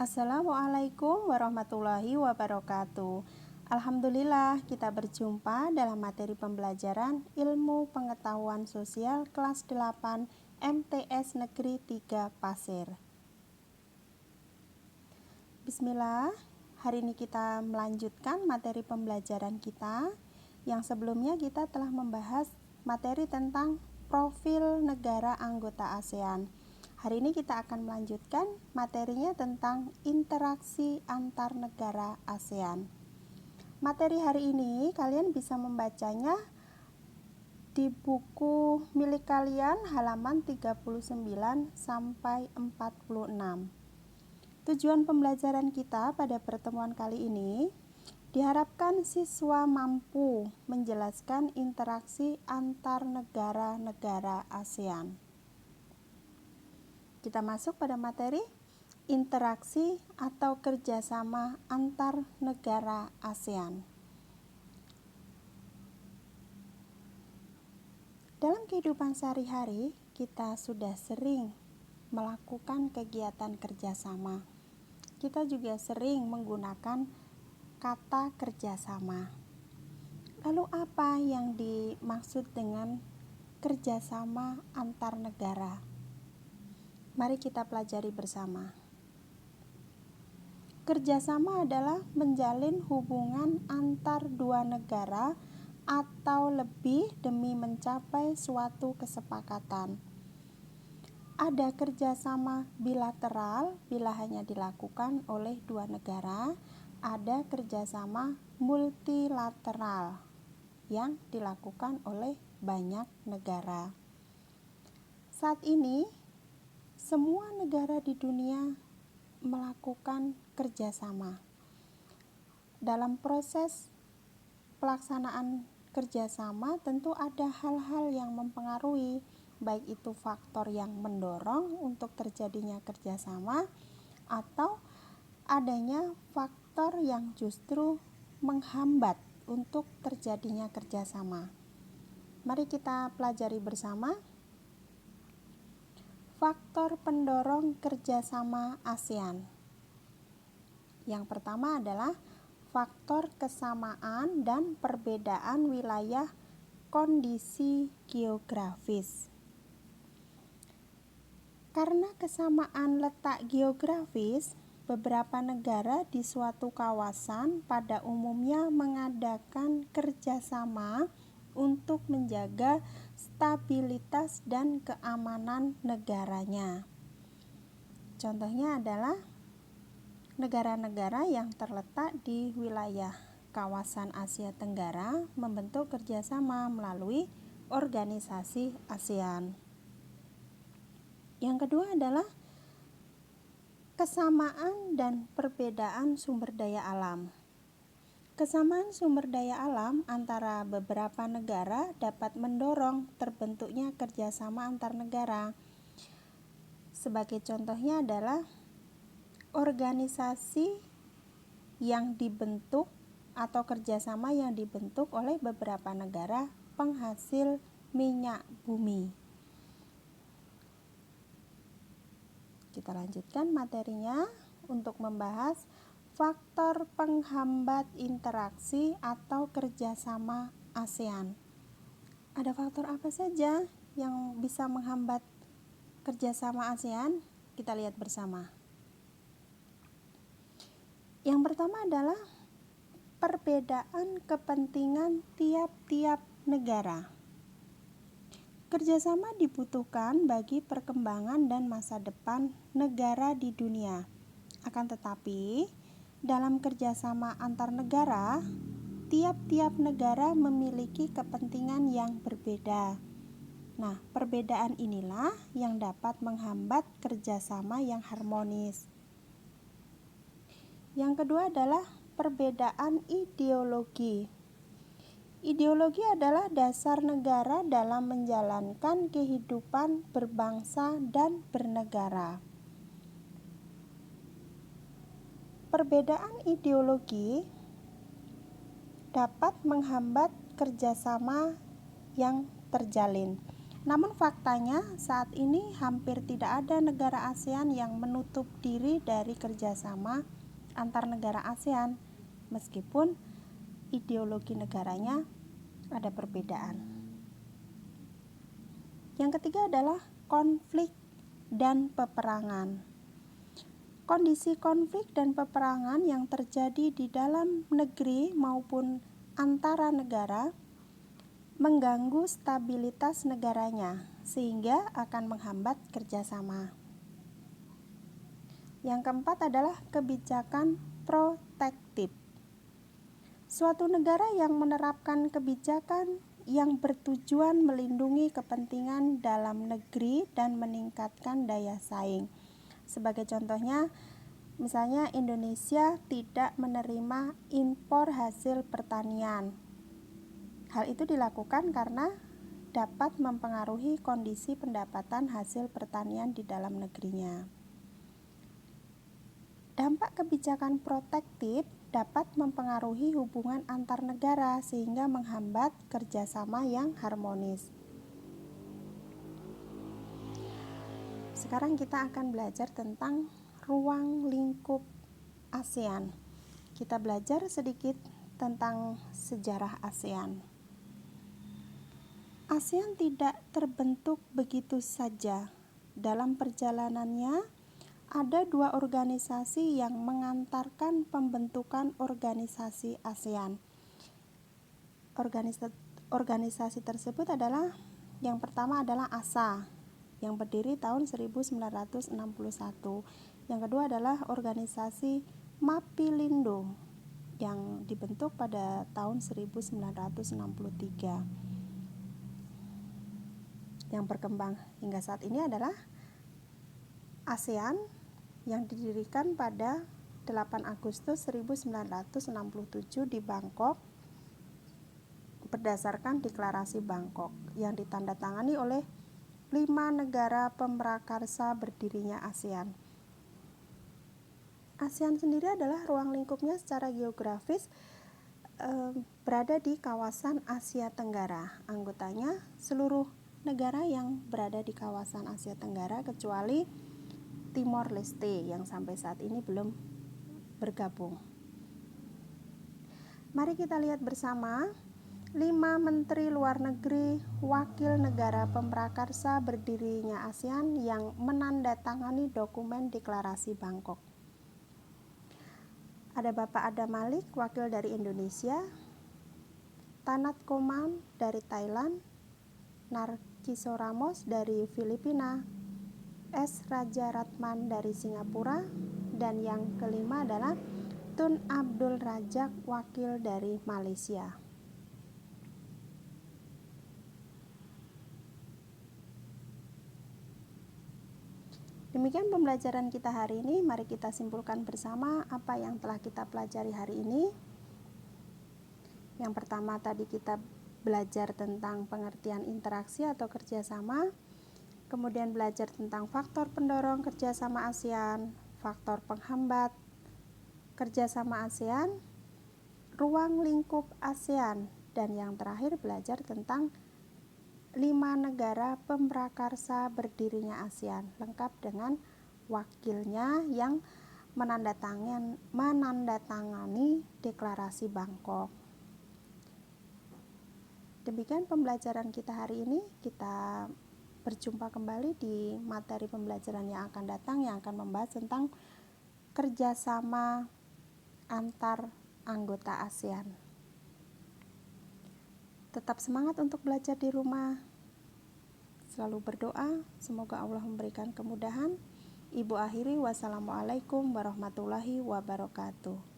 Assalamualaikum warahmatullahi wabarakatuh. Alhamdulillah kita berjumpa dalam materi pembelajaran Ilmu Pengetahuan Sosial kelas 8 MTS Negeri 3 Pasir. Bismillah, hari ini kita melanjutkan materi pembelajaran kita. Yang sebelumnya kita telah membahas materi tentang profil negara anggota ASEAN. Hari ini kita akan melanjutkan materinya tentang interaksi antar negara ASEAN. Materi hari ini kalian bisa membacanya di buku milik kalian halaman 39 sampai 46. Tujuan pembelajaran kita pada pertemuan kali ini diharapkan siswa mampu menjelaskan interaksi antar negara-negara ASEAN. Kita masuk pada materi interaksi atau kerjasama antar negara ASEAN. Dalam kehidupan sehari-hari, kita sudah sering melakukan kegiatan kerjasama. Kita juga sering menggunakan kata kerjasama. Lalu apa yang dimaksud dengan kerjasama antar negara? Mari kita pelajari bersama. Kerjasama adalah menjalin hubungan antar dua negara atau lebih demi mencapai suatu kesepakatan. Ada kerjasama bilateral bila hanya dilakukan oleh dua negara, ada kerjasama multilateral yang dilakukan oleh banyak negara. Saat ini, semua negara di dunia melakukan kerjasama. Dalam proses pelaksanaan kerjasama tentu ada hal-hal yang mempengaruhi, baik itu faktor yang mendorong untuk terjadinya kerjasama atau adanya faktor yang justru menghambat untuk terjadinya kerjasama. Mari kita pelajari bersama. Faktor pendorong kerjasama ASEAN. Yang pertama adalah faktor kesamaan dan perbedaan wilayah kondisi geografis. Karena kesamaan letak geografis, beberapa negara di suatu kawasan pada umumnya mengadakan kerjasama untuk menjaga stabilitas dan keamanan negaranya. Contohnya adalah negara-negara yang terletak di wilayah kawasan Asia Tenggara membentuk kerjasama melalui organisasi ASEAN. Yang kedua adalah kesamaan dan perbedaan sumber daya alam. Kesamaan sumber daya alam antara beberapa negara dapat mendorong terbentuknya kerjasama antar negara. Sebagai contohnya adalah organisasi yang dibentuk atau kerjasama yang dibentuk oleh beberapa negara penghasil minyak bumi. Kita lanjutkan materinya untuk membahas faktor penghambat interaksi atau kerjasama ASEAN. Ada faktor apa saja yang bisa menghambat kerjasama ASEAN? Kita lihat bersama. Yang pertama adalah perbedaan kepentingan tiap-tiap negara. Kerjasama dibutuhkan bagi perkembangan dan masa depan negara di dunia. Akan tetapi, dalam kerjasama antar negara, tiap-tiap negara memiliki kepentingan yang berbeda. Nah, perbedaan inilah yang dapat menghambat kerjasama yang harmonis. Yang kedua adalah perbedaan ideologi. Ideologi adalah dasar negara dalam menjalankan kehidupan berbangsa dan bernegara. Perbedaan ideologi dapat menghambat kerjasama yang terjalin. Namun faktanya saat ini hampir tidak ada negara ASEAN yang menutup diri dari kerjasama antar negara ASEAN, meskipun ideologi negaranya ada perbedaan. Yang ketiga adalah konflik dan peperangan. Kondisi konflik dan peperangan yang terjadi di dalam negeri maupun antara negara mengganggu stabilitas negaranya, sehingga akan menghambat kerjasama. Yang keempat adalah kebijakan protektif. Suatu negara yang menerapkan kebijakan yang bertujuan melindungi kepentingan dalam negeri dan meningkatkan daya saing. Sebagai contohnya, misalnya Indonesia tidak menerima impor hasil pertanian. Hal itu dilakukan karena dapat mempengaruhi kondisi pendapatan hasil pertanian di dalam negerinya. Dampak kebijakan protektif dapat mempengaruhi hubungan antar negara sehingga menghambat kerjasama yang harmonis. Sekarang kita akan belajar tentang ruang lingkup ASEAN. Kita belajar sedikit tentang sejarah ASEAN. ASEAN tidak terbentuk begitu saja. Dalam perjalanannya, ada dua organisasi yang mengantarkan pembentukan organisasi ASEAN. Organisasi tersebut adalah, yang pertama adalah ASA, yang berdiri tahun 1961. Yang kedua adalah organisasi Mappilindo yang dibentuk pada tahun 1963. Yang berkembang hingga saat ini adalah ASEAN yang didirikan pada 8 Agustus 1967 di Bangkok berdasarkan Deklarasi Bangkok yang ditandatangani oleh 5 negara pemrakarsa berdirinya ASEAN. ASEAN sendiri adalah ruang lingkupnya secara geografis berada di kawasan Asia Tenggara. Anggotanya seluruh negara yang berada di kawasan Asia Tenggara kecuali Timor Leste yang sampai saat ini belum bergabung. Mari kita lihat bersama 5 menteri luar negeri wakil negara pemrakarsa berdirinya ASEAN yang menandatangani dokumen Deklarasi Bangkok. Ada Bapak Adam Malik, wakil dari Indonesia, Tanat Koman dari Thailand, Narciso Ramos dari Filipina, S. Raja Ratman dari Singapura, dan yang kelima adalah Tun Abdul Razak, wakil dari Malaysia. Demikian pembelajaran kita hari ini. Mari kita simpulkan bersama apa yang telah kita pelajari hari ini. Yang pertama tadi kita belajar tentang pengertian interaksi atau kerjasama, kemudian belajar tentang faktor pendorong kerjasama ASEAN, faktor penghambat kerjasama ASEAN, ruang lingkup ASEAN, dan yang terakhir belajar tentang 5 negara pemrakarsa berdirinya ASEAN, lengkap dengan wakilnya yang menandatangani Deklarasi Bangkok. Demikian pembelajaran kita hari ini. Kita berjumpa kembali di materi pembelajaran yang akan datang yang akan membahas tentang kerjasama antar anggota ASEAN. Tetap semangat untuk belajar di rumah. Selalu berdoa, semoga Allah memberikan kemudahan. Ibu akhiri, wassalamualaikum warahmatullahi wabarakatuh.